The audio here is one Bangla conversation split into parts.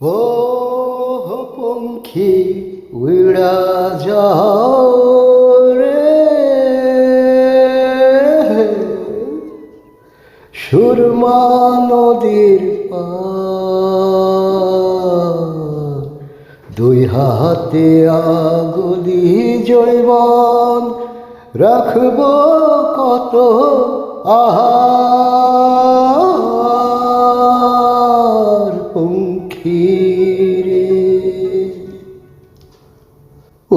ও পঙ্খী উড়া যাও রে, সুরমা নদীর পার, দুই হাতে আগলি জৈবন রাখব কত আহার পঙ্খী রে।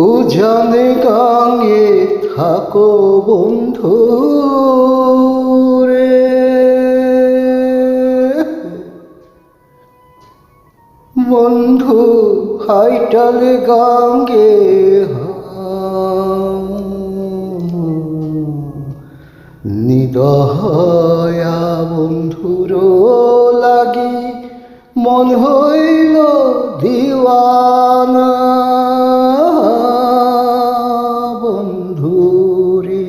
উজানে গাঙ্গে থাকো বন্ধু রে, বন্ধু হাইটালে গাঙ্গে নিদয়া বন্ধুর লাগি মন হইল দিওয়ানা বন্ধুরে।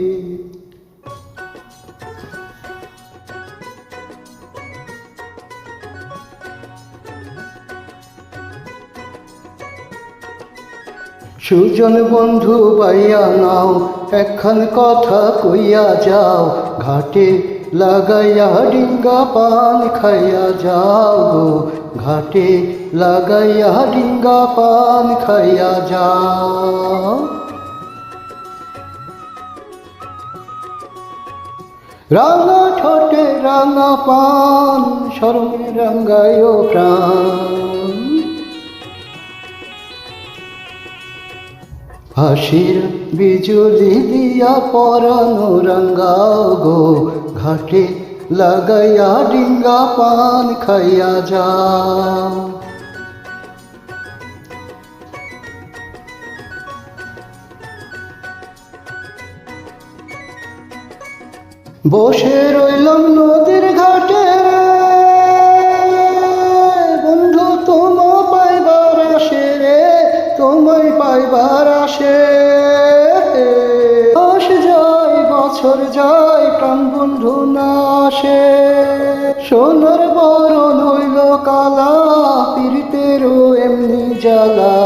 সুজন বন্ধু বাইয়া নাও, একখান কথা কইয়া যাও, ঘাটে লাগাইয়া ডিঙ্গা পান খাইয়া যাও গো, ঘাটে লাগাইয়া ডিঙ্গা পান খাইয়া যাও। রাঙা ঠোঁটে রাঙা পান, শরমে রাঙ্গায় প্রাণ, হাসির বিজুলি দিয়া পরানো রাঙ্গাও গো, ঘাটে লাগাইয়া ডিঙ্গা পান খাইয়া যাও। বসে রইলাম নদীর ঘাটে, বন্ধু তোমায় পাইবার আসে রে, তোমায় পাইবার আসে। মাস যায় বছর যায় প্রাণ বন্ধু না আসে, সোনার বরণ হইল কালা, পীড়িতেরও এমনি জ্বালা।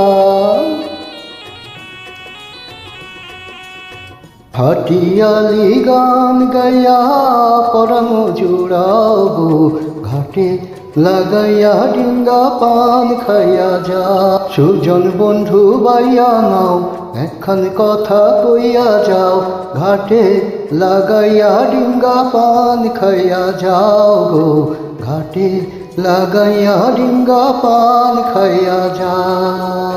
হাটিয়ালি গান গাইয়া পরানো জোড়াও গো, ঘাটে লাগাইয়া ডিঙ্গা পান খাইয়া যা। সুজন বন্ধু বাইয়া নাও, একখান কথা কইয়া যাও, ঘাটে লাগাইয়া ডিঙ্গা পান খাইয়া যাও গো, ঘাটে লাগাইয়া ডিঙ্গা পান খাইয়া যাও।